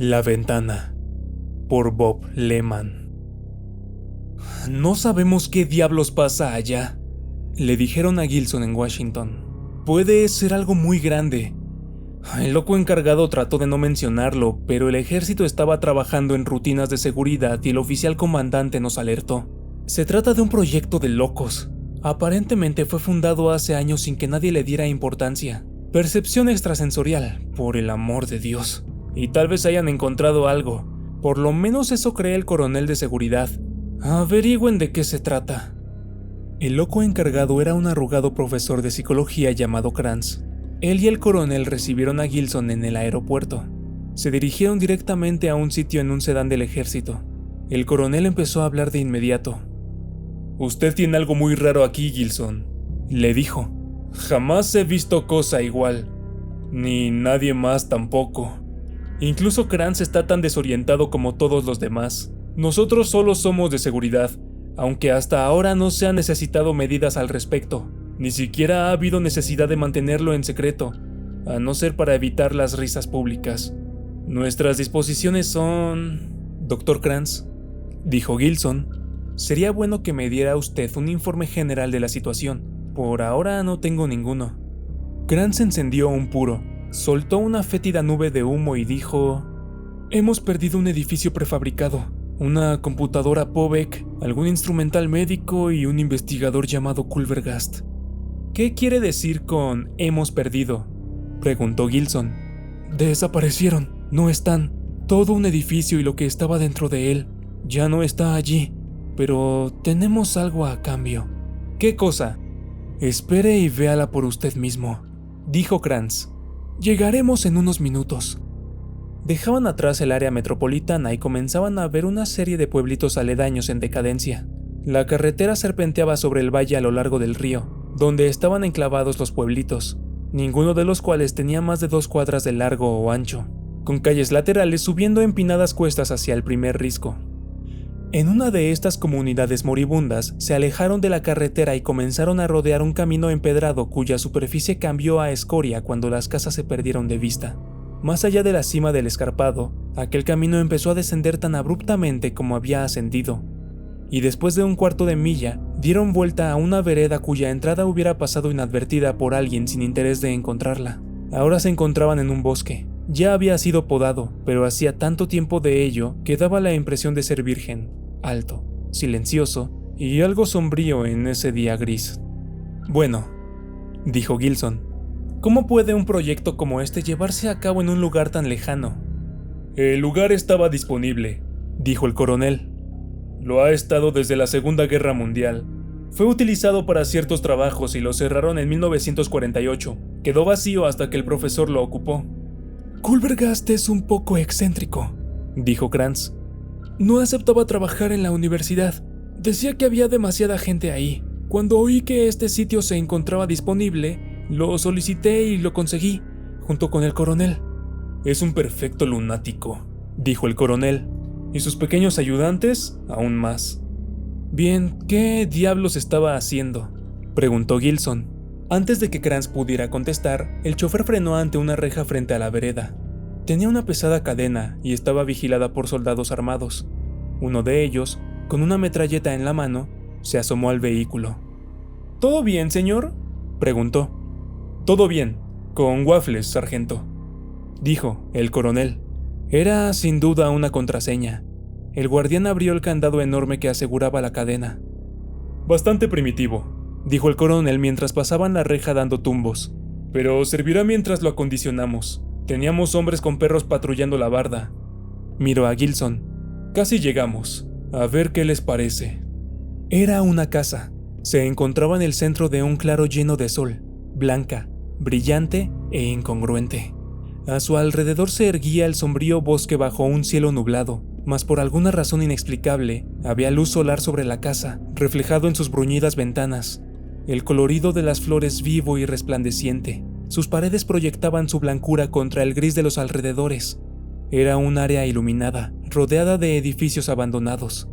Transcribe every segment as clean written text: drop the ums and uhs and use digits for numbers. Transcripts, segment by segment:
La ventana, por Bob Lehman. No sabemos qué diablos pasa allá, le dijeron a Gilson en Washington. Puede ser algo muy grande. El loco encargado trató de no mencionarlo, pero el ejército estaba trabajando en rutinas de seguridad y el oficial comandante nos alertó. Se trata de un proyecto de locos. Aparentemente fue fundado hace años sin que nadie le diera importancia. Percepción extrasensorial, por el amor de Dios. Y tal vez hayan encontrado algo. Por lo menos eso cree el coronel de seguridad. Averigüen de qué se trata. El loco encargado era un arrugado profesor de psicología llamado Kranz. Él y el coronel recibieron a Gilson en el aeropuerto. Se dirigieron directamente a un sitio en un sedán del ejército. El coronel empezó a hablar de inmediato. «Usted tiene algo muy raro aquí, Gilson», le dijo. «Jamás he visto cosa igual. Ni nadie más tampoco. Incluso Kranz está tan desorientado como todos los demás. Nosotros solo somos de seguridad, aunque hasta ahora no se han necesitado medidas al respecto. Ni siquiera ha habido necesidad de mantenerlo en secreto, a no ser para evitar las risas públicas. Nuestras disposiciones son... Dr. Kranz», dijo Gilson, «sería bueno que me diera usted un informe general de la situación. Por ahora no tengo ninguno». Kranz encendió un puro, soltó una fétida nube de humo y dijo: «Hemos perdido un edificio prefabricado, una computadora Povec, algún instrumental médico y un investigador llamado Culvergast». «¿Qué quiere decir con hemos perdido?», preguntó Gilson. «Desaparecieron, no están. Todo un edificio y lo que estaba dentro de él ya no está allí, pero tenemos algo a cambio». «¿Qué cosa?». «Espere y véala por usted mismo», dijo Kranz. «Llegaremos en unos minutos». Dejaban atrás el área metropolitana y comenzaban a ver una serie de pueblitos aledaños en decadencia. La carretera serpenteaba sobre el valle a lo largo del río, donde estaban enclavados los pueblitos, ninguno de los cuales tenía más de 2 cuadras de largo o ancho, con calles laterales subiendo empinadas cuestas hacia el primer risco. En una de estas comunidades moribundas se alejaron de la carretera y comenzaron a rodear un camino empedrado cuya superficie cambió a escoria cuando las casas se perdieron de vista. Más allá de la cima del escarpado, aquel camino empezó a descender tan abruptamente como había ascendido, y después de un cuarto de milla, dieron vuelta a una vereda cuya entrada hubiera pasado inadvertida por alguien sin interés de encontrarla. Ahora se encontraban en un bosque. Ya había sido podado, pero hacía tanto tiempo de ello que daba la impresión de ser virgen, alto, silencioso y algo sombrío en ese día gris. «Bueno», dijo Gilson, «¿cómo puede un proyecto como este llevarse a cabo en un lugar tan lejano?». «El lugar estaba disponible», dijo el coronel. «Lo ha estado desde la Segunda Guerra Mundial. Fue utilizado para ciertos trabajos y lo cerraron en 1948. Quedó vacío hasta que el profesor lo ocupó». «Culvergast es un poco excéntrico», dijo Kranz. «No aceptaba trabajar en la universidad. Decía que había demasiada gente ahí. Cuando oí que este sitio se encontraba disponible, lo solicité y lo conseguí, junto con el coronel». «Es un perfecto lunático», dijo el coronel, «y sus pequeños ayudantes aún más». «Bien, ¿qué diablos estaba haciendo?», preguntó Gilson. Antes de que Kranz pudiera contestar, el chofer frenó ante una reja frente a la vereda. Tenía una pesada cadena y estaba vigilada por soldados armados. Uno de ellos, con una metralleta en la mano, se asomó al vehículo. «¿Todo bien, señor?», preguntó. «Todo bien, con waffles, sargento», dijo el coronel. Era sin duda una contraseña. El guardián abrió el candado enorme que aseguraba la cadena. «Bastante primitivo», dijo el coronel mientras pasaban la reja dando tumbos. «Pero servirá mientras lo acondicionamos. Teníamos hombres con perros patrullando la barda». Miró a Gilson. «Casi llegamos. A ver qué les parece». Era una casa. Se encontraba en el centro de un claro lleno de sol, blanca, brillante e incongruente. A su alrededor se erguía el sombrío bosque bajo un cielo nublado, mas por alguna razón inexplicable, había luz solar sobre la casa, reflejado en sus bruñidas ventanas. El colorido de las flores vivo y resplandeciente. Sus paredes proyectaban su blancura contra el gris de los alrededores. Era un área iluminada, rodeada de edificios abandonados.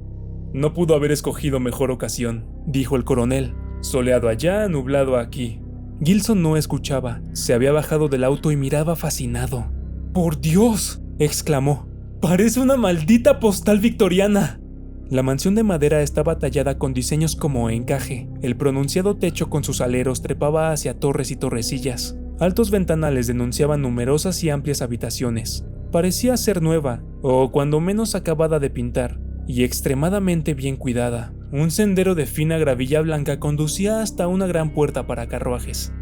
«No pudo haber escogido mejor ocasión», dijo el coronel. «Soleado allá, nublado aquí». Gilson no escuchaba. Se había bajado del auto y miraba fascinado. «¡Por Dios!», exclamó. Parece una maldita postal victoriana. La mansión de madera estaba tallada con diseños como encaje. El pronunciado techo con sus aleros trepaba hacia torres y torrecillas. Altos ventanales denunciaban numerosas y amplias habitaciones. Parecía ser nueva, o cuando menos acabada de pintar, y extremadamente bien cuidada. Un sendero de fina gravilla blanca conducía hasta una gran puerta para carruajes.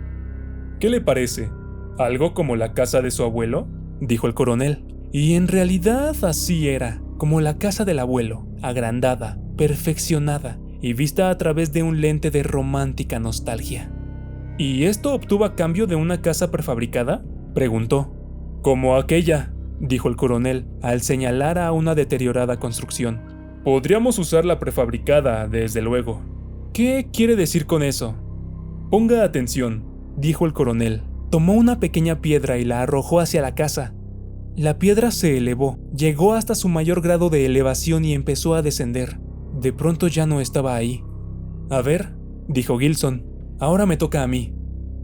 ¿Qué le parece? ¿Algo como la casa de su abuelo?, dijo el coronel. Y en realidad así era, como la casa del abuelo, agrandada, perfeccionada y vista a través de un lente de romántica nostalgia. ¿Y esto obtuvo a cambio de una casa prefabricada?, preguntó. Como aquella, dijo el coronel, al señalar a una deteriorada construcción. Podríamos usar la prefabricada, desde luego. ¿Qué quiere decir con eso? Ponga atención, dijo el coronel. Tomó una pequeña piedra y la arrojó hacia la casa. La piedra se elevó, llegó hasta su mayor grado de elevación y empezó a descender. De pronto ya no estaba ahí. A ver, dijo Gilson, ahora me toca a mí.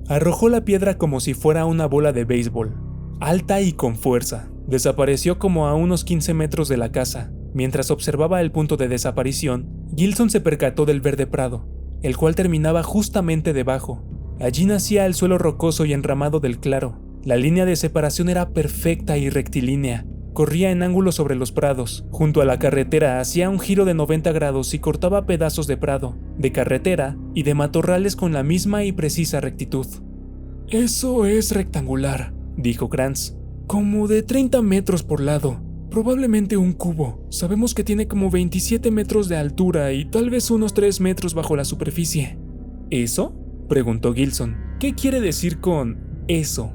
Arrojó la piedra como si fuera una bola de béisbol, alta y con fuerza. Desapareció como a unos 15 metros de la casa. Mientras observaba el punto de desaparición, Gilson se percató del verde prado, el cual terminaba justamente debajo. Allí nacía el suelo rocoso y enramado del claro. La línea de separación era perfecta y rectilínea. Corría en ángulo sobre los prados. Junto a la carretera hacía un giro de 90 grados y cortaba pedazos de prado, de carretera y de matorrales con la misma y precisa rectitud. Eso es rectangular, dijo Krantz. Como de 30 metros por lado. Probablemente un cubo. Sabemos que tiene como 27 metros de altura y tal vez unos 3 metros bajo la superficie. ¿Eso?, preguntó Gilson. ¿Qué quiere decir con eso?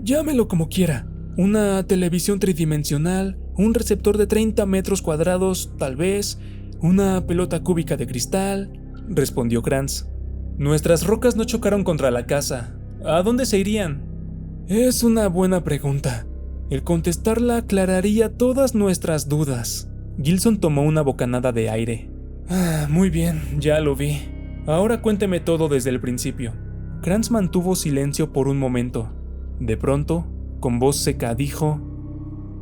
Llámelo como quiera. Una televisión tridimensional, un receptor de 30 metros cuadrados, tal vez, una pelota cúbica de cristal, respondió Krantz. Nuestras rocas no chocaron contra la casa. ¿A dónde se irían? Es una buena pregunta. El contestarla aclararía todas nuestras dudas. Gilson tomó una bocanada de aire. Muy bien, ya lo vi. Ahora cuénteme todo desde el principio. Krantz mantuvo silencio por un momento. De pronto, con voz seca dijo: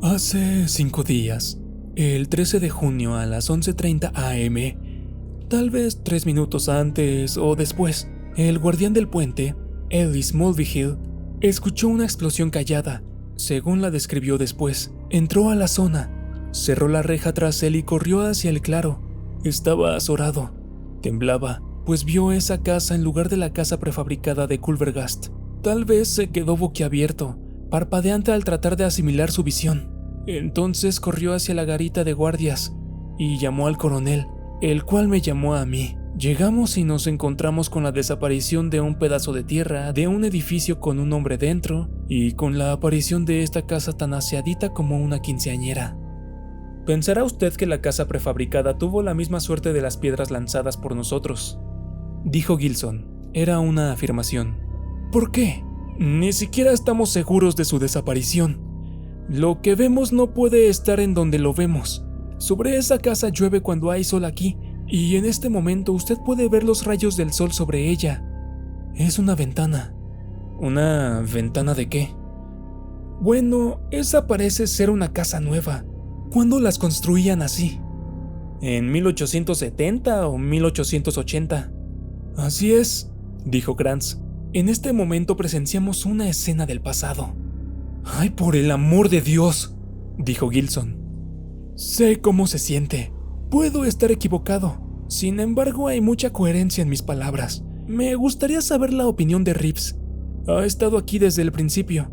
Hace 5 días, el 13 de junio a las 11:30 am, tal vez 3 minutos antes o después, el guardián del puente, Ellis Mulvihill, escuchó una explosión callada. Según la describió después, entró a la zona, cerró la reja tras él y corrió hacia el claro. Estaba azorado, temblaba, pues vio esa casa en lugar de la casa prefabricada de Culvergast. Tal vez se quedó boquiabierto, parpadeante al tratar de asimilar su visión. Entonces corrió hacia la garita de guardias y llamó al coronel, el cual me llamó a mí. Llegamos y nos encontramos con la desaparición de un pedazo de tierra, de un edificio con un hombre dentro y con la aparición de esta casa tan aseadita como una quinceañera. ¿Pensará usted que la casa prefabricada tuvo la misma suerte de las piedras lanzadas por nosotros?, dijo Gilson. Era una afirmación. ¿Por qué? Ni siquiera estamos seguros de su desaparición. Lo que vemos no puede estar en donde lo vemos. Sobre esa casa llueve cuando hay sol aquí, y en este momento usted puede ver los rayos del sol sobre ella. Es una ventana. ¿Una ventana de qué? Bueno, esa parece ser una casa nueva. ¿Cuándo las construían así? ¿En 1870 o 1880? Así es, dijo Krantz. En este momento presenciamos una escena del pasado. ¡Ay, por el amor de Dios!, dijo Gilson. Sé cómo se siente. Puedo estar equivocado. Sin embargo, hay mucha coherencia en mis palabras. Me gustaría saber la opinión de Reeves. Ha estado aquí desde el principio.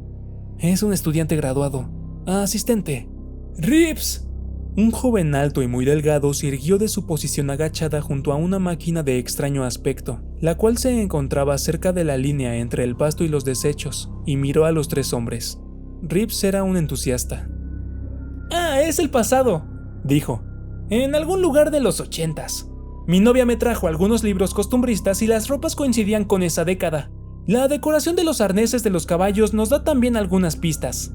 Es un estudiante graduado. Asistente. ¡Reeves! Un joven alto y muy delgado se irguió de su posición agachada junto a una máquina de extraño aspecto, la cual se encontraba cerca de la línea entre el pasto y los desechos, y miró a los 3 hombres. Reeves era un entusiasta. «Ah, es el pasado», dijo. «En algún lugar de los 80s. Mi novia me trajo algunos libros costumbristas y las ropas coincidían con esa década. La decoración de los arneses de los caballos nos da también algunas pistas».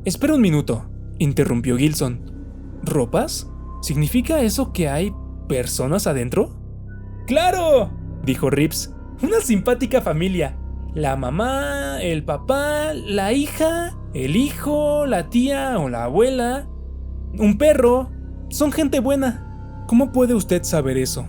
«Espera un minuto», interrumpió Gilson. ¿Ropas? ¿Significa eso que hay personas adentro? ¡Claro!, dijo Reeves. Una simpática familia. La mamá, el papá, la hija, el hijo, la tía o la abuela. Un perro. Son gente buena. ¿Cómo puede usted saber eso?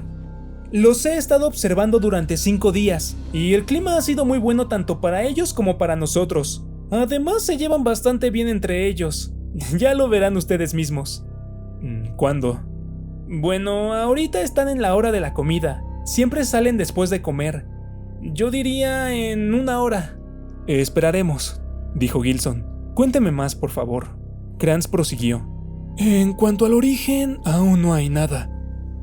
Los he estado observando durante 5 días, y el clima ha sido muy bueno tanto para ellos como para nosotros. Además, se llevan bastante bien entre ellos. Ya lo verán ustedes mismos. ¿Cuándo? Bueno, ahorita están en la hora de la comida. Siempre salen después de comer. Yo diría en 1 hora. Esperaremos, dijo Gilson. Cuénteme más, por favor. Krantz prosiguió. En cuanto al origen, aún no hay nada.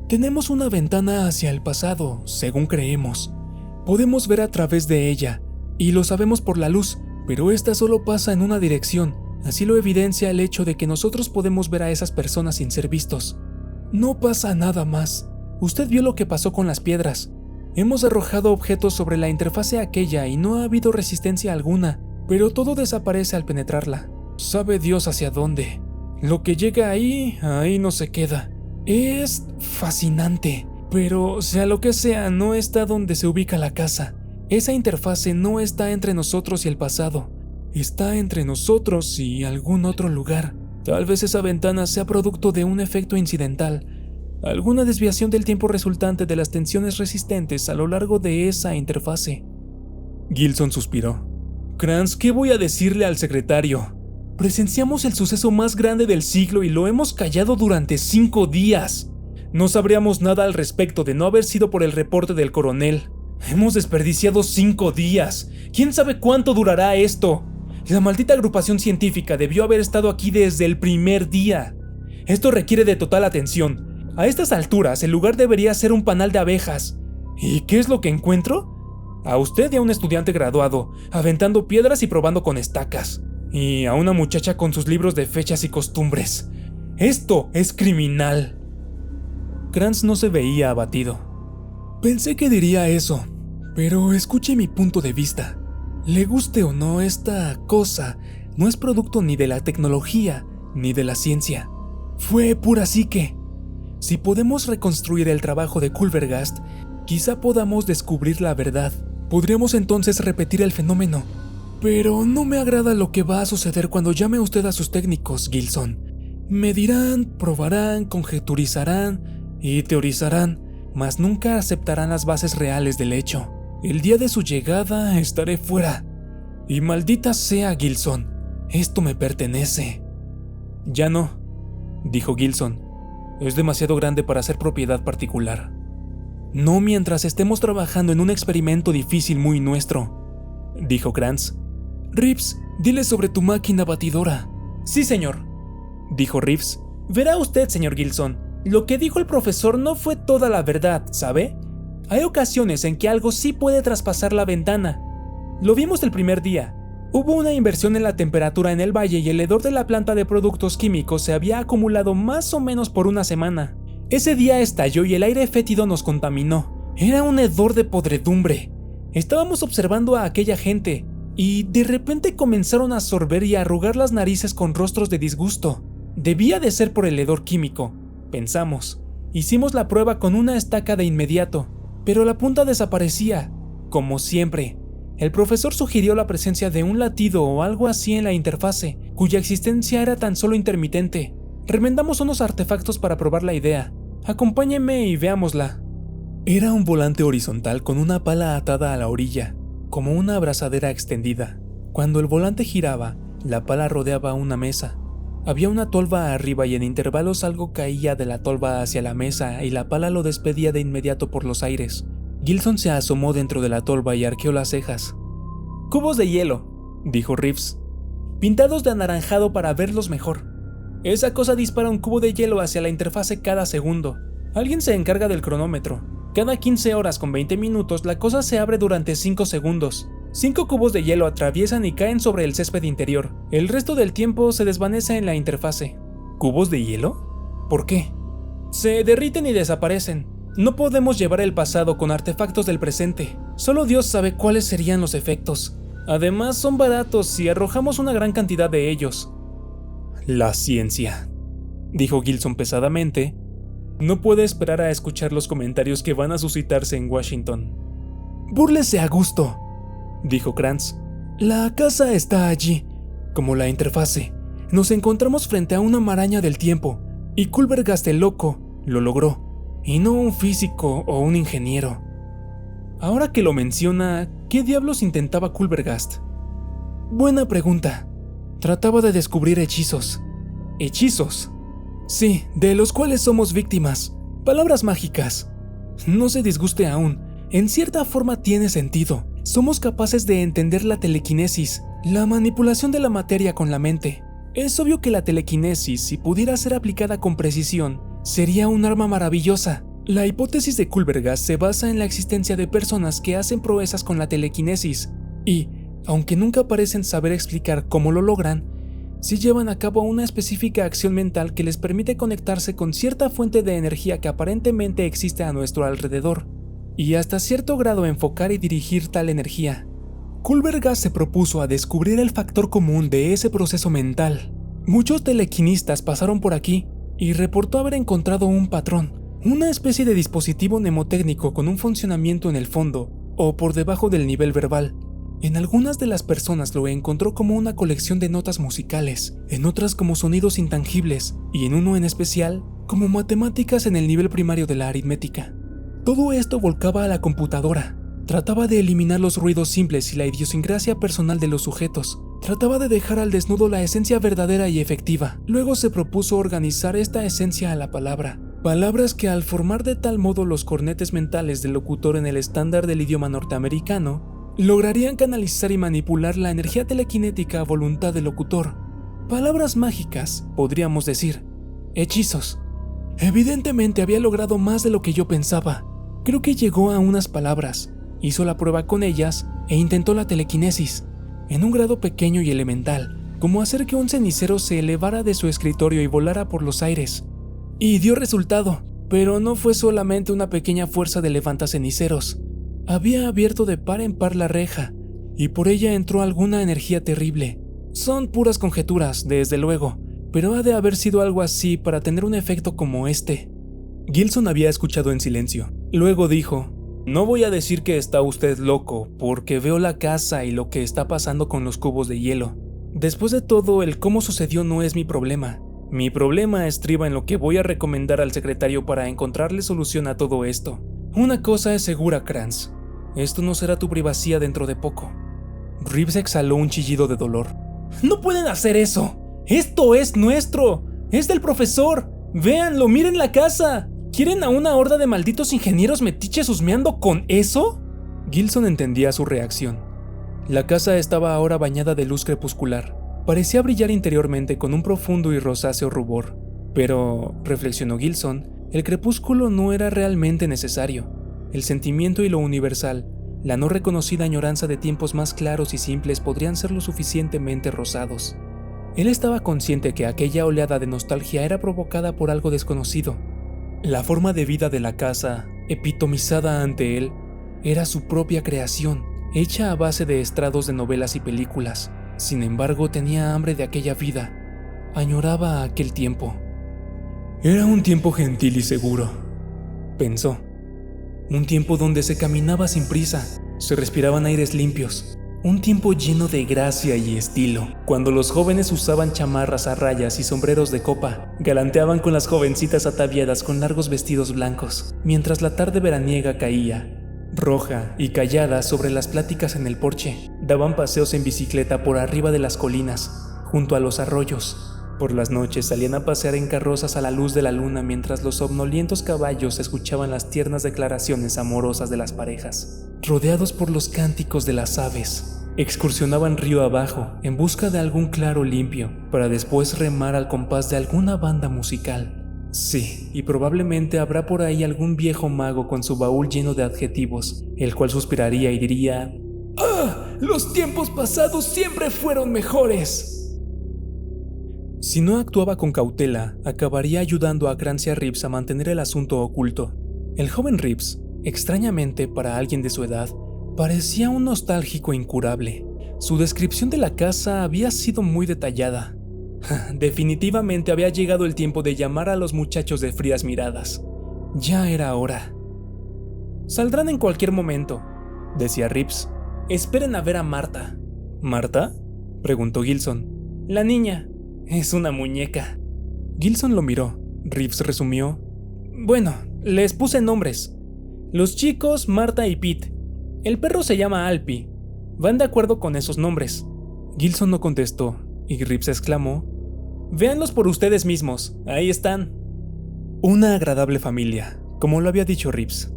Tenemos una ventana hacia el pasado, según creemos. Podemos ver a través de ella, y lo sabemos por la luz, pero esta solo pasa en una dirección. Así lo evidencia el hecho de que nosotros podemos ver a esas personas sin ser vistos. No pasa nada más. Usted vio lo que pasó con las piedras. Hemos arrojado objetos sobre la interfase aquella y no ha habido resistencia alguna, pero todo desaparece al penetrarla. Sabe Dios hacia dónde. Lo que llega ahí no se queda. Es fascinante, pero sea lo que sea, no está donde se ubica la casa. Esa interfase no está entre nosotros y el pasado. Está entre nosotros y algún otro lugar. Tal vez esa ventana sea producto de un efecto incidental, alguna desviación del tiempo resultante de las tensiones resistentes a lo largo de esa interfase. Gilson suspiró. Krantz, ¿qué voy a decirle al secretario? Presenciamos el suceso más grande del siglo y lo hemos callado durante 5 días. No sabríamos nada al respecto de no haber sido por el reporte del coronel. Hemos desperdiciado 5 días. ¿Quién sabe cuánto durará esto? La maldita agrupación científica debió haber estado aquí desde el primer día. Esto requiere de total atención. A estas alturas, el lugar debería ser un panal de abejas. ¿Y qué es lo que encuentro? A usted y a un estudiante graduado, aventando piedras y probando con estacas. Y a una muchacha con sus libros de fechas y costumbres. ¡Esto es criminal! Krantz no se veía abatido. Pensé que diría eso, pero escuche mi punto de vista. Le guste o no, esta cosa no es producto ni de la tecnología ni de la ciencia. Fue pura psique. Si podemos reconstruir el trabajo de Culvergast, quizá podamos descubrir la verdad. Podríamos entonces repetir el fenómeno. Pero no me agrada lo que va a suceder cuando llame usted a sus técnicos, Gilson. Medirán, probarán, conjeturizarán y teorizarán, mas nunca aceptarán las bases reales del hecho. El día de su llegada estaré fuera. Y maldita sea, Gilson, esto me pertenece. Ya no, dijo Gilson. Es demasiado grande para ser propiedad particular. No mientras estemos trabajando en un experimento difícil muy nuestro, dijo Krantz. Reeves, dile sobre tu máquina batidora. Sí, señor, dijo Reeves. Verá usted, señor Gilson, lo que dijo el profesor no fue toda la verdad, ¿sabe? Hay ocasiones en que algo sí puede traspasar la ventana. Lo vimos el primer día. Hubo una inversión en la temperatura en el valle y el hedor de la planta de productos químicos se había acumulado más o menos por 1 semana. Ese día estalló y el aire fétido nos contaminó. Era un hedor de podredumbre. Estábamos observando a aquella gente y de repente comenzaron a sorber y a arrugar las narices con rostros de disgusto. Debía de ser por el hedor químico, pensamos. Hicimos la prueba con una estaca de inmediato, pero la punta desaparecía, como siempre. El profesor sugirió la presencia de un latido o algo así en la interfase, cuya existencia era tan solo intermitente. Remendamos unos artefactos para probar la idea. Acompáñeme y veámosla. Era un volante horizontal con una pala atada a la orilla, como una abrazadera extendida. Cuando el volante giraba, la pala rodeaba una mesa. Había una tolva arriba y en intervalos algo caía de la tolva hacia la mesa y la pala lo despedía de inmediato por los aires. Gilson se asomó dentro de la tolva y arqueó las cejas. «Cubos de hielo», dijo Reeves, «pintados de anaranjado para verlos mejor. Esa cosa dispara un cubo de hielo hacia la interfase cada segundo. Alguien se encarga del cronómetro. Cada 15 horas con 20 minutos la cosa se abre durante 5 segundos. 5 cubos de hielo atraviesan y caen sobre el césped interior. El resto del tiempo se desvanece en la interfase». ¿Cubos de hielo? ¿Por qué? Se derriten y desaparecen. No podemos llevar el pasado con artefactos del presente. Solo Dios sabe cuáles serían los efectos. Además, son baratos y arrojamos una gran cantidad de ellos. La ciencia, dijo Gilson pesadamente, no puede esperar a escuchar los comentarios que van a suscitarse en Washington. Búrlese a gusto, dijo Krantz. La casa está allí, como la interfase. Nos encontramos frente a una maraña del tiempo, y Culvergast el loco lo logró, y no un físico o un ingeniero. Ahora que lo menciona, ¿qué diablos intentaba Culvergast? Buena pregunta. Trataba de descubrir hechizos. ¿Hechizos? Sí, de los cuales somos víctimas. Palabras mágicas. No se disguste aún. En cierta forma tiene sentido. Somos capaces de entender la telequinesis, la manipulación de la materia con la mente. Es obvio que la telequinesis, si pudiera ser aplicada con precisión, sería un arma maravillosa. La hipótesis de Culvergast se basa en la existencia de personas que hacen proezas con la telequinesis y, aunque nunca parecen saber explicar cómo lo logran, sí llevan a cabo una específica acción mental que les permite conectarse con cierta fuente de energía que aparentemente existe a nuestro alrededor, y hasta cierto grado enfocar y dirigir tal energía. Culvergast se propuso a descubrir el factor común de ese proceso mental. Muchos telequinistas pasaron por aquí y reportó haber encontrado un patrón, una especie de dispositivo mnemotécnico con un funcionamiento en el fondo o por debajo del nivel verbal. En algunas de las personas lo encontró como una colección de notas musicales, en otras como sonidos intangibles y en uno en especial como matemáticas en el nivel primario de la aritmética. Todo esto volcaba a la computadora. Trataba de eliminar los ruidos simples y la idiosincrasia personal de los sujetos. Trataba de dejar al desnudo la esencia verdadera y efectiva. Luego se propuso organizar esta esencia a la palabra. Palabras que al formar de tal modo los cornetes mentales del locutor en el estándar del idioma norteamericano, lograrían canalizar y manipular la energía telequinética a voluntad del locutor. Palabras mágicas, podríamos decir. Hechizos. Evidentemente había logrado más de lo que yo pensaba. Creo que llegó a unas palabras, hizo la prueba con ellas e intentó la telequinesis, en un grado pequeño y elemental, como hacer que un cenicero se elevara de su escritorio y volara por los aires. Y dio resultado, pero no fue solamente una pequeña fuerza de levantaceniceros. Había abierto de par en par la reja, y por ella entró alguna energía terrible. Son puras conjeturas, desde luego, pero ha de haber sido algo así para tener un efecto como este. Gilson había escuchado en silencio. Luego dijo: no voy a decir que está usted loco, porque veo la casa y lo que está pasando con los cubos de hielo. Después de todo, el cómo sucedió no es mi problema. Mi problema estriba en lo que voy a recomendar al secretario para encontrarle solución a todo esto. Una cosa es segura, Kranz. Esto no será tu privacidad dentro de poco. Reeves exhaló un chillido de dolor. ¡No pueden hacer eso! ¡Esto es nuestro! ¡Es del profesor! ¡Véanlo! ¡Miren la casa! ¿Quieren a una horda de malditos ingenieros metiches husmeando con eso? Gilson entendía su reacción. La casa estaba ahora bañada de luz crepuscular. Parecía brillar interiormente con un profundo y rosáceo rubor. Pero, reflexionó Gilson, el crepúsculo no era realmente necesario. El sentimiento y lo universal, la no reconocida añoranza de tiempos más claros y simples podrían ser lo suficientemente rosados. Él estaba consciente que aquella oleada de nostalgia era provocada por algo desconocido. La forma de vida de la casa, epitomizada ante él, era su propia creación, hecha a base de estrados de novelas y películas. Sin embargo, tenía hambre de aquella vida. Añoraba aquel tiempo. Era un tiempo gentil y seguro, pensó. Un tiempo donde se caminaba sin prisa, se respiraban aires limpios. Un tiempo lleno de gracia y estilo, cuando los jóvenes usaban chamarras a rayas y sombreros de copa, galanteaban con las jovencitas ataviadas con largos vestidos blancos, mientras la tarde veraniega caía, roja y callada sobre las pláticas en el porche, daban paseos en bicicleta por arriba de las colinas, junto a los arroyos. Por las noches salían a pasear en carrozas a la luz de la luna mientras los somnolientos caballos escuchaban las tiernas declaraciones amorosas de las parejas. Rodeados por los cánticos de las aves, excursionaban río abajo en busca de algún claro limpio, para después remar al compás de alguna banda musical. Sí, y probablemente habrá por ahí algún viejo mago con su baúl lleno de adjetivos, el cual suspiraría y diría: ¡ah! ¡Los tiempos pasados siempre fueron mejores! Si no actuaba con cautela, acabaría ayudando a Kranz y a Reeves a mantener el asunto oculto. El joven Reeves, extrañamente para alguien de su edad, parecía un nostálgico incurable. Su descripción de la casa había sido muy detallada. Definitivamente había llegado el tiempo de llamar a los muchachos de frías miradas. Ya era hora. Saldrán en cualquier momento, decía Reeves. Esperen a ver a Marta. ¿Marta?, preguntó Gilson. La niña. Es una muñeca. Gilson lo miró. Reeves resumió. Bueno, les puse nombres. Los chicos, Marta y Pete. El perro se llama Alpi. ¿Van de acuerdo con esos nombres? Gilson no contestó, y Reeves exclamó. Véanlos por ustedes mismos, ahí están. Una agradable familia, como lo había dicho Reeves.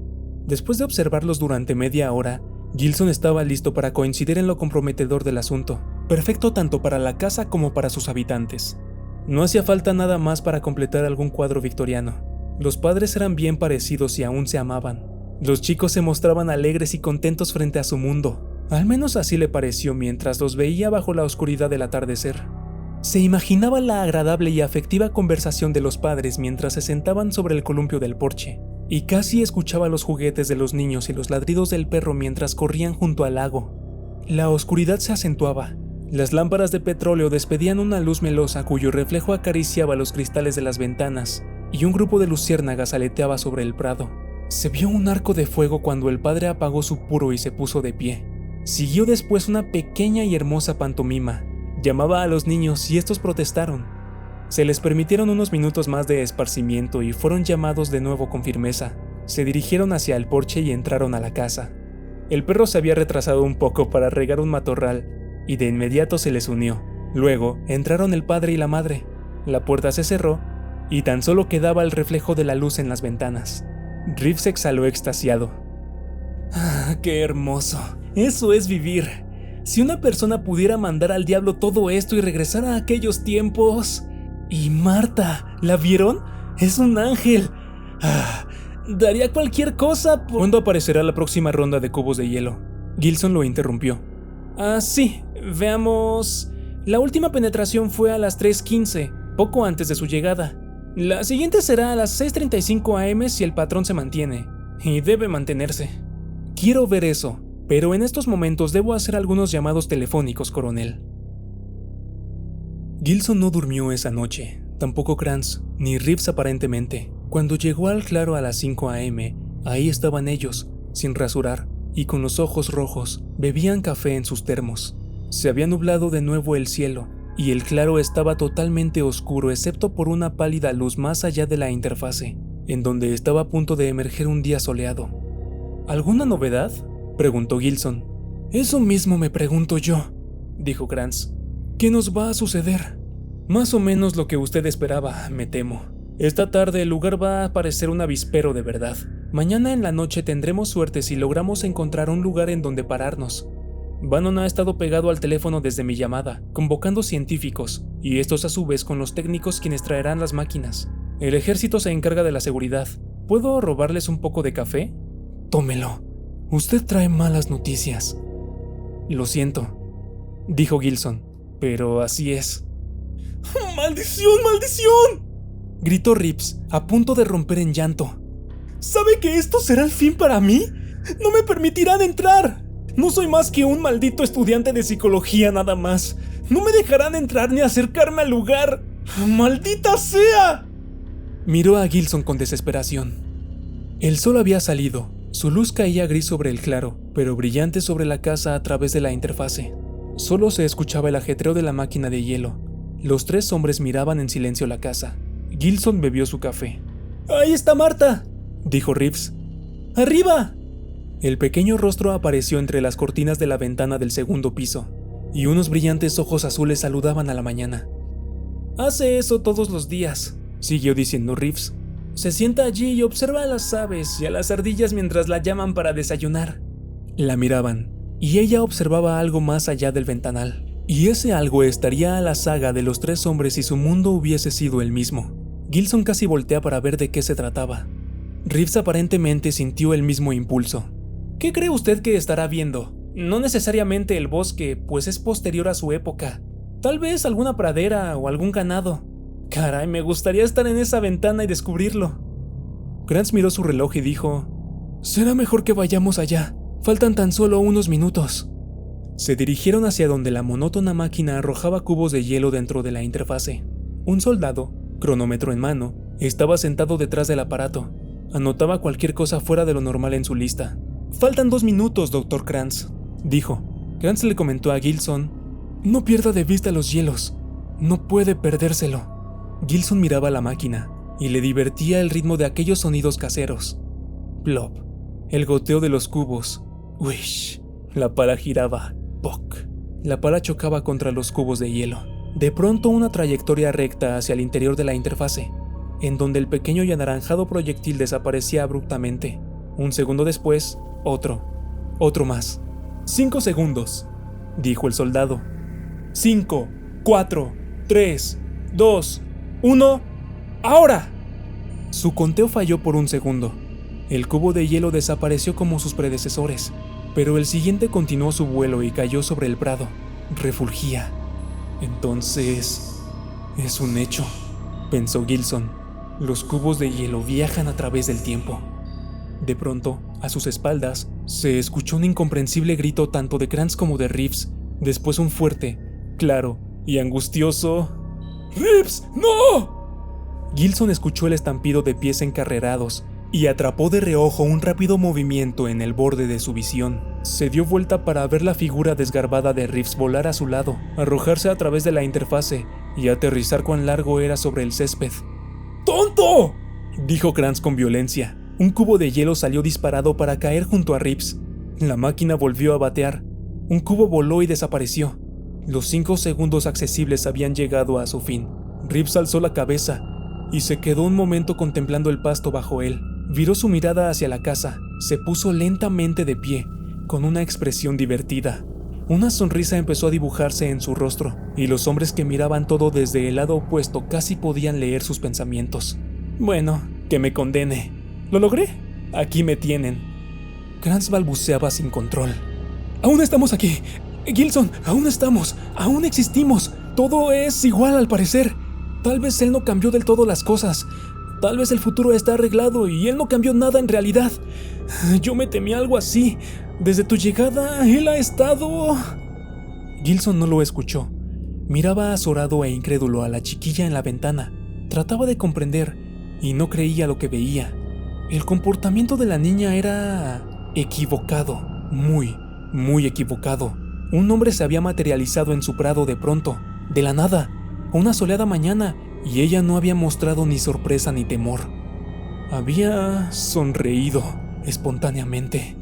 Después de observarlos durante media hora, Gilson estaba listo para coincidir en lo comprometedor del asunto, perfecto tanto para la casa como para sus habitantes. No hacía falta nada más para completar algún cuadro victoriano. Los padres eran bien parecidos y aún se amaban. Los chicos se mostraban alegres y contentos frente a su mundo. Al menos así le pareció mientras los veía bajo la oscuridad del atardecer. Se imaginaba la agradable y afectiva conversación de los padres mientras se sentaban sobre el columpio del porche, y casi escuchaba los juguetes de los niños y los ladridos del perro mientras corrían junto al lago. La oscuridad se acentuaba. Las lámparas de petróleo despedían una luz melosa cuyo reflejo acariciaba los cristales de las ventanas, y un grupo de luciérnagas aleteaba sobre el prado. Se vio un arco de fuego cuando el padre apagó su puro y se puso de pie. Siguió después una pequeña y hermosa pantomima. Llamaba a los niños y estos protestaron. Se les permitieron unos minutos más de esparcimiento y fueron llamados de nuevo con firmeza. Se dirigieron hacia el porche y entraron a la casa. El perro se había retrasado un poco para regar un matorral y de inmediato se les unió. Luego entraron el padre y la madre. La puerta se cerró y tan solo quedaba el reflejo de la luz en las ventanas. Reeves exhaló extasiado. ¡Ah, qué hermoso! Eso es vivir. Si una persona pudiera mandar al diablo todo esto y regresar a aquellos tiempos... Y Marta, ¿la vieron? Es un ángel. Daría cualquier cosa por... ¿Cuándo aparecerá la próxima ronda de cubos de hielo? Gilson lo interrumpió. Sí, veamos... La última penetración fue a las 3:15, poco antes de su llegada. La siguiente será a las 6:35 am si el patrón se mantiene. Y debe mantenerse. Quiero ver eso. Pero en estos momentos debo hacer algunos llamados telefónicos, coronel. Gilson no durmió esa noche, tampoco Krantz, ni Reeves aparentemente. Cuando llegó al claro a las 5 am, ahí estaban ellos, sin rasurar, y con los ojos rojos, bebían café en sus termos. Se había nublado de nuevo el cielo, y el claro estaba totalmente oscuro excepto por una pálida luz más allá de la interfase, en donde estaba a punto de emerger un día soleado. ¿Alguna novedad?, preguntó Gilson. Eso mismo me pregunto yo, dijo Krantz. ¿Qué nos va a suceder? Más o menos lo que usted esperaba, me temo. Esta tarde el lugar va a parecer un avispero de verdad. Mañana en la noche tendremos suerte si logramos encontrar un lugar en donde pararnos. Bannon ha estado pegado al teléfono desde mi llamada, convocando científicos, y estos a su vez con los técnicos quienes traerán las máquinas. El ejército se encarga de la seguridad. ¿Puedo robarles un poco de café? Tómelo. Usted trae malas noticias. Lo siento, dijo Gilson, pero así es. ¡Maldición, maldición!, gritó Reeves, a punto de romper en llanto. ¿Sabe que esto será el fin para mí? ¡No me permitirán entrar! No soy más que un maldito estudiante de psicología nada más. No me dejarán entrar ni acercarme al lugar. ¡Maldita sea! Miró a Gilson con desesperación. El sol había salido. Su luz caía gris sobre el claro, pero brillante sobre la casa a través de la interfase. Solo se escuchaba el ajetreo de la máquina de hielo. Los tres hombres miraban en silencio la casa. Gilson bebió su café. ¡Ahí está Marta!, dijo Reeves. ¡Arriba! El pequeño rostro apareció entre las cortinas de la ventana del segundo piso, y unos brillantes ojos azules saludaban a la mañana. Hace eso todos los días, siguió diciendo Reeves. Se sienta allí y observa a las aves y a las ardillas mientras la llaman para desayunar. La miraban, y ella observaba algo más allá del ventanal. Y ese algo estaría a la saga de los tres hombres si su mundo hubiese sido el mismo. Gilson casi voltea para ver de qué se trataba. Reeves aparentemente sintió el mismo impulso. ¿Qué cree usted que estará viendo? No necesariamente el bosque, pues es posterior a su época. Tal vez alguna pradera o algún ganado. Caray, me gustaría estar en esa ventana y descubrirlo. Krantz miró su reloj y dijo: será mejor que vayamos allá. Faltan tan solo unos minutos. Se dirigieron hacia donde la monótona máquina arrojaba cubos de hielo dentro de la interfase. Un soldado, cronómetro en mano, estaba sentado detrás del aparato. Anotaba cualquier cosa fuera de lo normal en su lista. Faltan 2 minutos, Dr. Krantz, dijo. Krantz le comentó a Gilson: no pierda de vista los hielos. No puede perdérselo. Gilson miraba la máquina y le divertía el ritmo de aquellos sonidos caseros. Plop, el goteo de los cubos. Wish, la pala giraba. Poc, la pala chocaba contra los cubos de hielo. De pronto una trayectoria recta hacia el interior de la interfase, en donde el pequeño y anaranjado proyectil desaparecía abruptamente. Un segundo después, otro más. 5 segundos, dijo el soldado. 5, 4, 3, 2, 1, ¡ahora! Su conteo falló por un segundo. El cubo de hielo desapareció como sus predecesores, pero el siguiente continuó su vuelo y cayó sobre el prado. Refulgía. Entonces, es un hecho, pensó Gilson. Los cubos de hielo viajan a través del tiempo. De pronto, a sus espaldas, se escuchó un incomprensible grito tanto de Krantz como de Reeves, después un fuerte, claro y angustioso ¡Reeves, no! Gilson escuchó el estampido de pies encarrerados y atrapó de reojo un rápido movimiento en el borde de su visión. Se dio vuelta para ver la figura desgarbada de Reeves volar a su lado, arrojarse a través de la interfase y aterrizar cuán largo era sobre el césped. ¡Tonto!, dijo Krantz con violencia. Un cubo de hielo salió disparado para caer junto a Reeves. La máquina volvió a batear. Un cubo voló y desapareció. Los 5 segundos accesibles habían llegado a su fin. Reeves alzó la cabeza y se quedó un momento contemplando el pasto bajo él. Viró su mirada hacia la casa, se puso lentamente de pie, con una expresión divertida. Una sonrisa empezó a dibujarse en su rostro, y los hombres que miraban todo desde el lado opuesto casi podían leer sus pensamientos. Bueno, que me condene. ¿Lo logré? Aquí me tienen. Krantz balbuceaba sin control. Aún estamos aquí. Gilson, aún estamos. Aún existimos. Todo es igual al parecer. Tal vez él no cambió del todo las cosas. Tal vez el futuro está arreglado y él no cambió nada en realidad. Yo me temí algo así. Desde tu llegada, él ha estado... Gilson no lo escuchó. Miraba azorado e incrédulo a la chiquilla en la ventana. Trataba de comprender y no creía lo que veía. El comportamiento de la niña era equivocado, muy equivocado. Un hombre se había materializado en su prado de pronto, de la nada, una soleada mañana, y ella no había mostrado ni sorpresa ni temor. Había sonreído espontáneamente.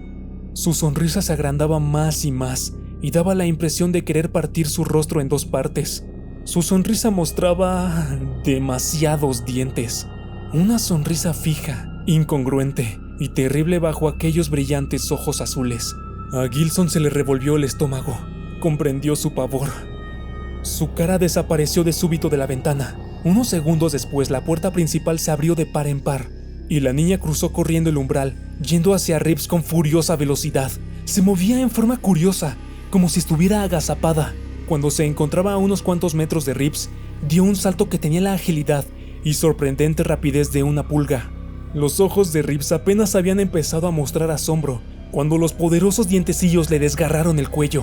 Su sonrisa se agrandaba más y más, y daba la impresión de querer partir su rostro en 2 partes. Su sonrisa mostraba demasiados dientes. Una sonrisa fija, incongruente y terrible bajo aquellos brillantes ojos azules. A Gilson se le revolvió el estómago. Comprendió su pavor. Su cara desapareció de súbito de la ventana. Unos segundos después, la puerta principal se abrió de par en par, y la niña cruzó corriendo el umbral, yendo hacia Reeves con furiosa velocidad. Se movía en forma curiosa, como si estuviera agazapada. Cuando se encontraba a unos cuantos metros de Reeves, dio un salto que tenía la agilidad y sorprendente rapidez de una pulga. Los ojos de Reeves apenas habían empezado a mostrar asombro cuando los poderosos dientecillos le desgarraron el cuello.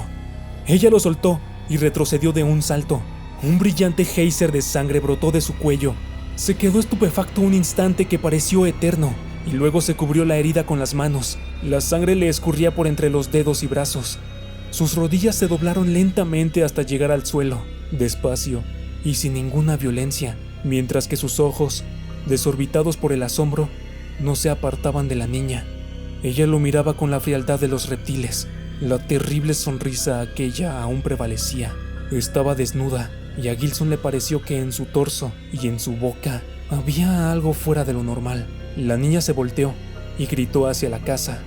Ella lo soltó y retrocedió de un salto. Un brillante geyser de sangre brotó de su cuello. Se quedó estupefacto un instante que pareció eterno, y luego se cubrió la herida con las manos. La sangre le escurría por entre los dedos y brazos. Sus rodillas se doblaron lentamente hasta llegar al suelo, despacio y sin ninguna violencia, mientras que sus ojos, desorbitados por el asombro, no se apartaban de la niña. Ella lo miraba con la frialdad de los reptiles. La terrible sonrisa aquella aún prevalecía. Estaba desnuda, y a Gilson le pareció que en su torso y en su boca había algo fuera de lo normal. La niña se volteó y gritó hacia la casa.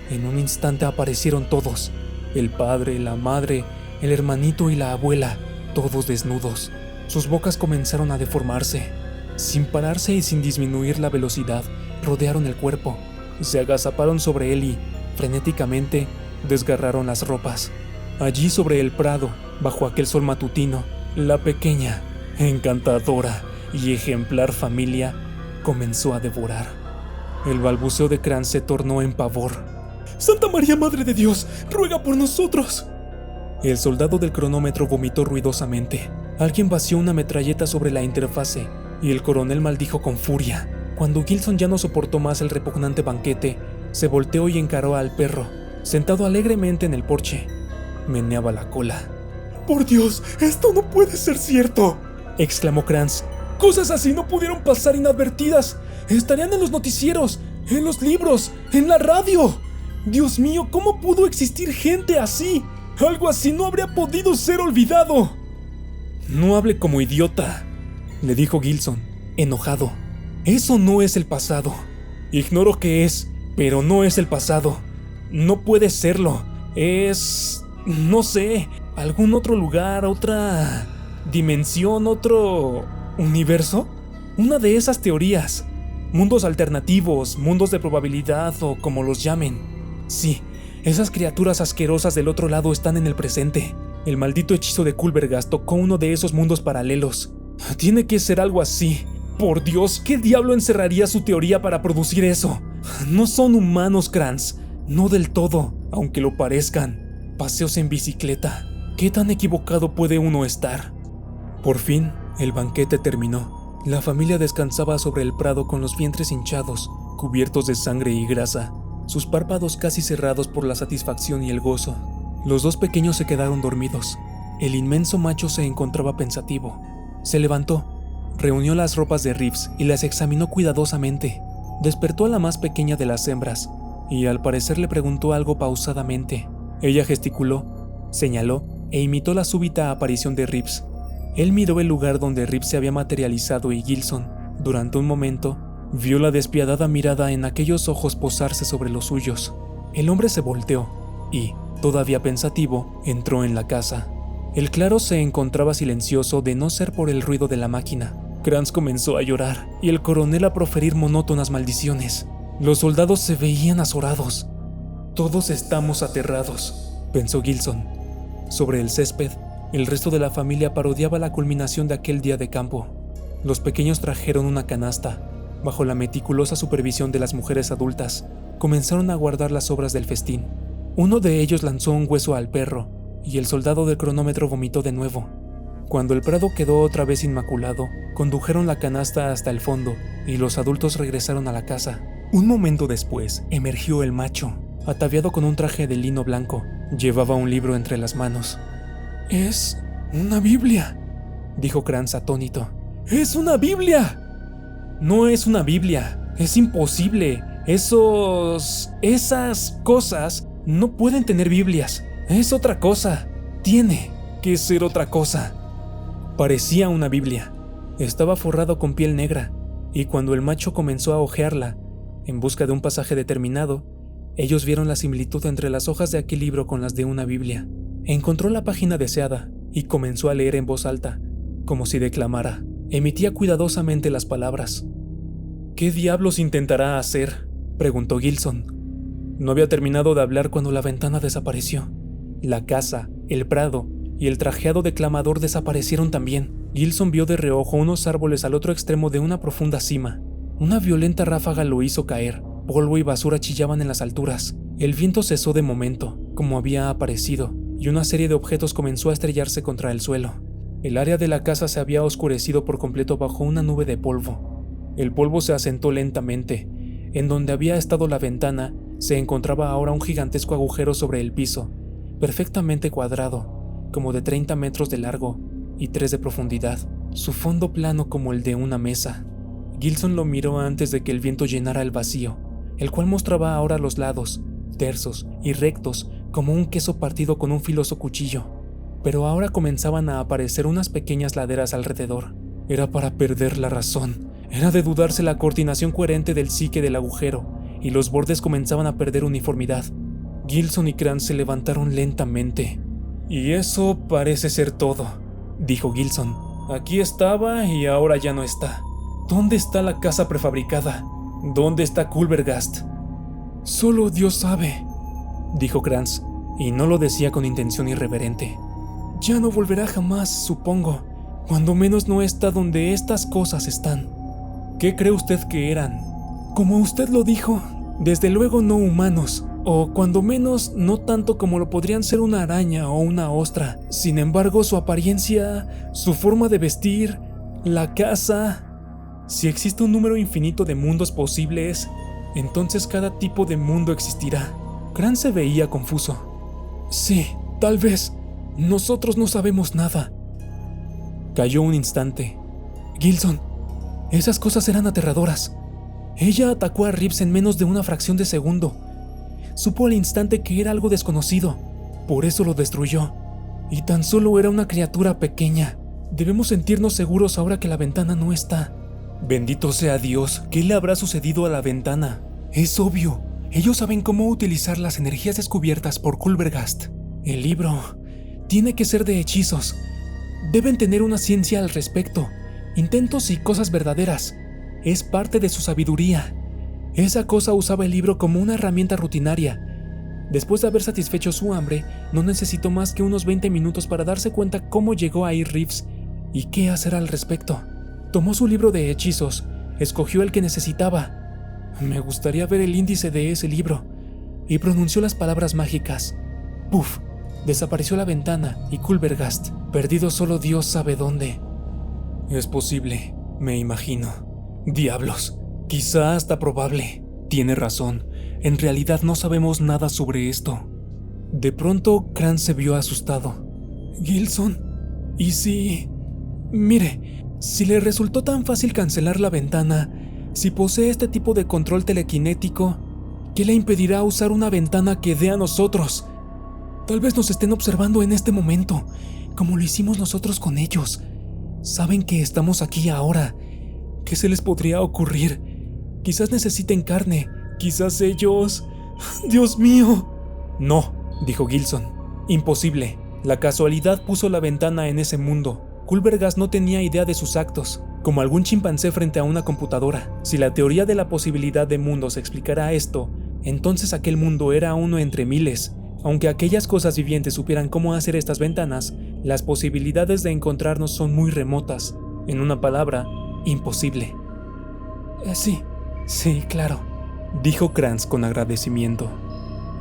En un instante aparecieron todos: el padre, la madre, el hermanito y la abuela, todos desnudos. Sus bocas comenzaron a deformarse. Sin pararse y sin disminuir la velocidad, rodearon el cuerpo, se agazaparon sobre él y, frenéticamente, desgarraron las ropas. Allí sobre el prado, bajo aquel sol matutino, la pequeña, encantadora y ejemplar familia comenzó a devorar. El balbuceo de Krantz se tornó en pavor. ¡Santa María, Madre de Dios, ruega por nosotros! El soldado del cronómetro vomitó ruidosamente. Alguien vació una metralleta sobre la interfase y el coronel maldijo con furia. Cuando Gilson ya no soportó más el repugnante banquete, se volteó y encaró al perro, sentado alegremente en el porche. Meneaba la cola. ¡Por Dios, esto no puede ser cierto! exclamó Kranz. «Cosas así no pudieron pasar inadvertidas. Estarían en los noticieros, en los libros, en la radio. Dios mío, ¿cómo pudo existir gente así? Algo así no habría podido ser olvidado». «No hable como idiota», le dijo Gilson, enojado. «Eso no es el pasado. Ignoro qué es, pero no es el pasado. No puede serlo. Es... no sé, algún otro lugar, otra dimensión, otro universo. Una de esas teorías. Mundos alternativos, mundos de probabilidad o como los llamen. Sí, esas criaturas asquerosas del otro lado están en el presente. El maldito hechizo de Culvergast tocó uno de esos mundos paralelos. Tiene que ser algo así. Por Dios, ¿qué diablo encerraría su teoría para producir eso? No son humanos, Kranz. No del todo, aunque lo parezcan. Paseos en bicicleta. ¿Qué tan equivocado puede uno estar? Por fin, el banquete terminó. La familia descansaba sobre el prado con los vientres hinchados, cubiertos de sangre y grasa, sus párpados casi cerrados por la satisfacción y el gozo. Los dos pequeños se quedaron dormidos. El inmenso macho se encontraba pensativo. Se levantó, reunió las ropas de Reeves y las examinó cuidadosamente. Despertó a la más pequeña de las hembras y al parecer le preguntó algo pausadamente. Ella gesticuló, señaló e imitó la súbita aparición de Reeves. Él miró el lugar donde Reeves se había materializado y Gilson, durante un momento, vio la despiadada mirada en aquellos ojos posarse sobre los suyos. El hombre se volteó y, todavía pensativo, entró en la casa. El claro se encontraba silencioso de no ser por el ruido de la máquina. Kranz comenzó a llorar y el coronel a proferir monótonas maldiciones. Los soldados se veían azorados. «Todos estamos aterrados», pensó Gilson. Sobre el césped, el resto de la familia parodiaba la culminación de aquel día de campo. Los pequeños trajeron una canasta. Bajo la meticulosa supervisión de las mujeres adultas, comenzaron a guardar las sobras del festín. Uno de ellos lanzó un hueso al perro, y el soldado del cronómetro vomitó de nuevo. Cuando el prado quedó otra vez inmaculado, condujeron la canasta hasta el fondo, y los adultos regresaron a la casa. Un momento después, emergió el macho, ataviado con un traje de lino blanco. Llevaba un libro entre las manos. «Es una Biblia», dijo Kranz atónito. «¡Es una Biblia!». «No es una Biblia, es imposible. Esas cosas no pueden tener Biblias. Es otra cosa. Tiene que ser otra cosa». Parecía una Biblia. Estaba forrado con piel negra, y cuando el macho comenzó a hojearla, en busca de un pasaje determinado, ellos vieron la similitud entre las hojas de aquel libro con las de una Biblia. Encontró la página deseada y comenzó a leer en voz alta, como si declamara. Emitía cuidadosamente las palabras. «¿Qué diablos intentará hacer?», preguntó Gilson. No había terminado de hablar cuando la ventana desapareció. La casa, el prado y el trajeado declamador desaparecieron también. Gilson vio de reojo unos árboles al otro extremo de una profunda cima. Una violenta ráfaga lo hizo caer. Polvo y basura chillaban en las alturas. El viento cesó de momento, como había aparecido, y una serie de objetos comenzó a estrellarse contra el suelo. El área de la casa se había oscurecido por completo bajo una nube de polvo. El polvo se asentó lentamente. En donde había estado la ventana, se encontraba ahora un gigantesco agujero sobre el piso, perfectamente cuadrado, como de 30 metros de largo y 3 de profundidad, su fondo plano como el de una mesa. Gilson lo miró antes de que el viento llenara el vacío, el cual mostraba ahora los lados, tersos y rectos como un queso partido con un filoso cuchillo, pero ahora comenzaban a aparecer unas pequeñas laderas alrededor. Era para perder la razón. Era de dudarse la coordinación coherente del psique del agujero, y los bordes comenzaban a perder uniformidad. Gilson y Kranz se levantaron lentamente. «Y eso parece ser todo», dijo Gilson. «Aquí estaba y ahora ya no está. ¿Dónde está la casa prefabricada? ¿Dónde está Culvergast?». «Solo Dios sabe», dijo Kranz, y no lo decía con intención irreverente. «Ya no volverá jamás, supongo. Cuando menos no está donde estas cosas están». «¿Qué cree usted que eran?». «Como usted lo dijo, desde luego no humanos, o cuando menos no tanto como lo podrían ser una araña o una ostra. Sin embargo, su apariencia, su forma de vestir, la casa... Si existe un número infinito de mundos posibles, entonces cada tipo de mundo existirá». Kranz se veía confuso. «Sí, tal vez. Nosotros no sabemos nada». Calló un instante. Gilson, esas cosas eran aterradoras. Ella atacó a Reeves en menos de una fracción de segundo. Supo al instante que era algo desconocido, por eso lo destruyó. Y tan solo era una criatura pequeña. Debemos sentirnos seguros ahora que la ventana no está. Bendito sea Dios, ¿qué le habrá sucedido a la ventana? Es obvio, ellos saben cómo utilizar las energías descubiertas por Culvergast. El libro tiene que ser de hechizos. Deben tener una ciencia al respecto, intentos y cosas verdaderas. Es parte de su sabiduría. Esa cosa usaba el libro como una herramienta rutinaria. Después de haber satisfecho su hambre, no necesitó más que unos 20 minutos para darse cuenta cómo llegó ahí Reeves y qué hacer al respecto. Tomó su libro de hechizos, escogió el que necesitaba. Me gustaría ver el índice de ese libro. Y pronunció las palabras mágicas. ¡Puf! Desapareció la ventana y Culvergast, perdido solo Dios sabe dónde. Es posible, me imagino. Diablos, quizá hasta probable. Tiene razón, en realidad no sabemos nada sobre esto. De pronto, Krantz se vio asustado. Gilson, ¿y si...? Mire, si le resultó tan fácil cancelar la ventana, si posee este tipo de control telequinético, ¿qué le impedirá usar una ventana que dé a nosotros? Tal vez nos estén observando en este momento, como lo hicimos nosotros con ellos. Saben que estamos aquí ahora. ¿Qué se les podría ocurrir? Quizás necesiten carne, quizás ellos... ¡Dios mío! No, dijo Gilson. Imposible. La casualidad puso la ventana en ese mundo. Culvergast no tenía idea de sus actos, como algún chimpancé frente a una computadora. Si la teoría de la posibilidad de mundos explicara esto, entonces aquel mundo era uno entre miles. Aunque aquellas cosas vivientes supieran cómo hacer estas ventanas, las posibilidades de encontrarnos son muy remotas. En una palabra, imposible. Sí, claro, dijo Krantz con agradecimiento.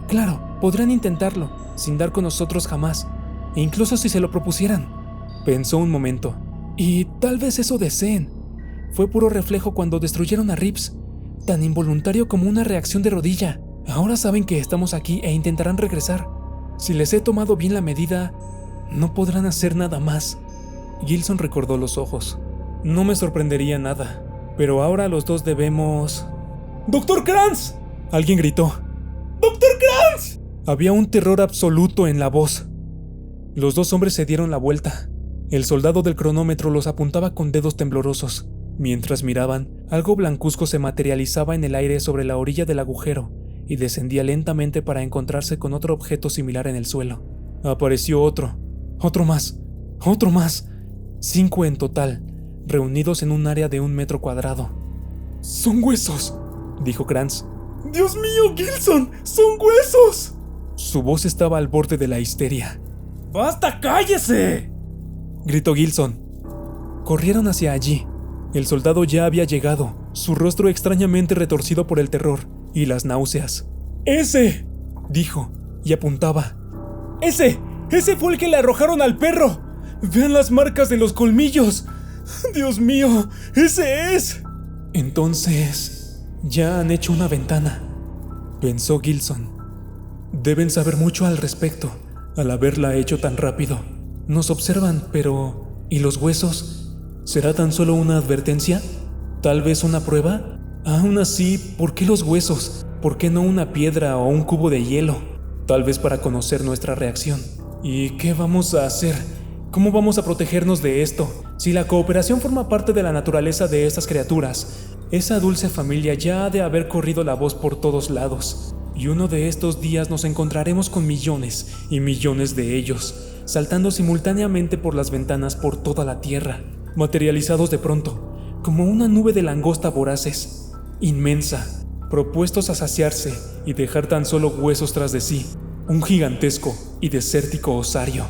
Claro, podrán intentarlo, sin dar con nosotros jamás, e incluso si se lo propusieran. Pensó un momento. Y tal vez eso deseen. Fue puro reflejo cuando destruyeron a Reeves, tan involuntario como una reacción de rodilla. Ahora saben que estamos aquí e intentarán regresar. Si les he tomado bien la medida, no podrán hacer nada más. Gilson recordó los ojos. No me sorprendería nada, pero ahora los dos debemos... ¡Dr. Krantz! Alguien gritó. ¡Dr. Krantz! Había un terror absoluto en la voz. Los dos hombres se dieron la vuelta. El soldado del cronómetro los apuntaba con dedos temblorosos. Mientras miraban, algo blancuzco se materializaba en el aire sobre la orilla del agujero y descendía lentamente para encontrarse con otro objeto similar en el suelo. Apareció otro más. 5 en total, reunidos en un área de 1 metro cuadrado. ¡Son huesos!, dijo Krantz. ¡Dios mío, Gilson! ¡Son huesos! Su voz estaba al borde de la histeria. ¡Basta, cállese!, gritó Gilson. Corrieron hacia allí. El soldado ya había llegado, su rostro extrañamente retorcido por el terror y las náuseas. ¡Ese!, dijo, y apuntaba. ¡Ese fue el que le arrojaron al perro! ¡Vean las marcas de los colmillos! ¡Dios mío! ¡Ese es! Entonces, ya han hecho una ventana, pensó Gilson. Deben saber mucho al respecto, al haberla hecho tan rápido. Nos observan, pero... ¿y los huesos? ¿Será tan solo una advertencia? ¿Tal vez una prueba? Aún así, ¿por qué los huesos? ¿Por qué no una piedra o un cubo de hielo? Tal vez para conocer nuestra reacción. ¿Y qué vamos a hacer? ¿Cómo vamos a protegernos de esto? Si la cooperación forma parte de la naturaleza de estas criaturas, esa dulce familia ya ha de haber corrido la voz por todos lados. Y uno de estos días nos encontraremos con millones y millones de ellos, saltando simultáneamente por las ventanas por toda la tierra, materializados de pronto, como una nube de langosta voraces, inmensa, propuestos a saciarse y dejar tan solo huesos tras de sí, un gigantesco y desértico osario.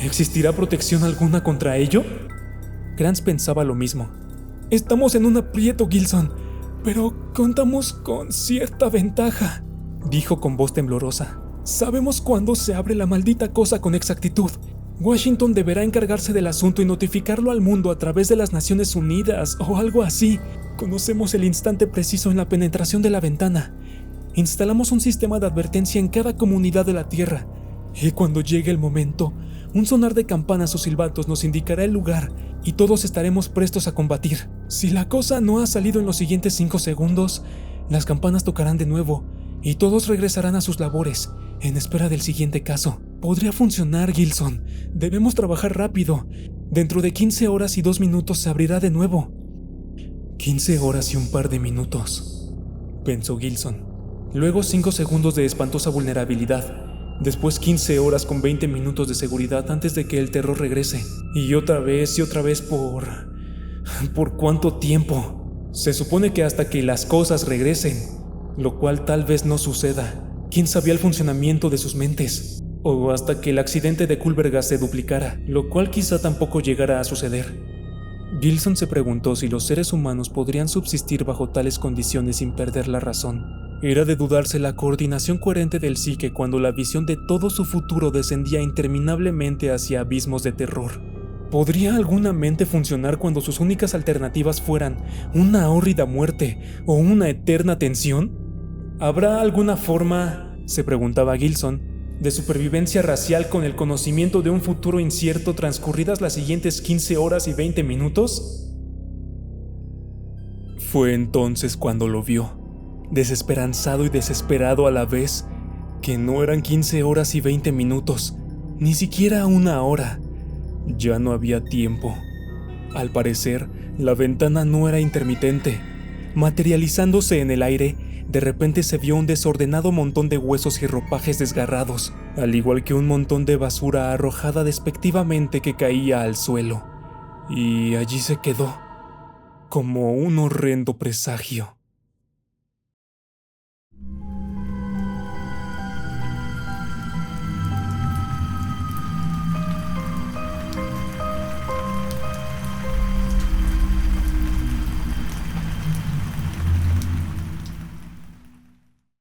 ¿Existirá protección alguna contra ello? Krantz pensaba lo mismo. Estamos en un aprieto, Gilson, pero contamos con cierta ventaja, dijo con voz temblorosa. Sabemos cuándo se abre la maldita cosa con exactitud. Washington deberá encargarse del asunto y notificarlo al mundo a través de las Naciones Unidas o algo así. Conocemos el instante preciso en la penetración de la ventana. Instalamos un sistema de advertencia en cada comunidad de la Tierra. Y cuando llegue el momento, un sonar de campanas o silbatos nos indicará el lugar y todos estaremos prestos a combatir. Si la cosa no ha salido en los siguientes 5 segundos, las campanas tocarán de nuevo y todos regresarán a sus labores, en espera del siguiente caso. Podría funcionar, Gilson. Debemos trabajar rápido. Dentro de 15 horas y 2 minutos se abrirá de nuevo. 15 horas y un par de minutos, pensó Gilson. Luego 5 segundos de espantosa vulnerabilidad. Después 15 horas con 20 minutos de seguridad antes de que el terror regrese. Y otra vez ¿por cuánto tiempo? Se supone que hasta que las cosas regresen, lo cual tal vez no suceda. ¿Quién sabía el funcionamiento de sus mentes? O hasta que el accidente de Culverga se duplicara, lo cual quizá tampoco llegara a suceder. Gilson se preguntó si los seres humanos podrían subsistir bajo tales condiciones sin perder la razón. Era de dudarse la coordinación coherente del psique cuando la visión de todo su futuro descendía interminablemente hacia abismos de terror. ¿Podría alguna mente funcionar cuando sus únicas alternativas fueran una hórrida muerte o una eterna tensión? ¿Habrá alguna forma, se preguntaba Gilson, de supervivencia racial con el conocimiento de un futuro incierto transcurridas las siguientes 15 horas y 20 minutos? Fue entonces cuando lo vio, desesperanzado y desesperado a la vez, que no eran 15 horas y 20 minutos, ni siquiera una hora. Ya no había tiempo. Al parecer, la ventana no era intermitente. Materializándose en el aire, de repente se vio un desordenado montón de huesos y ropajes desgarrados, al igual que un montón de basura arrojada despectivamente que caía al suelo. Y allí se quedó, como un horrendo presagio.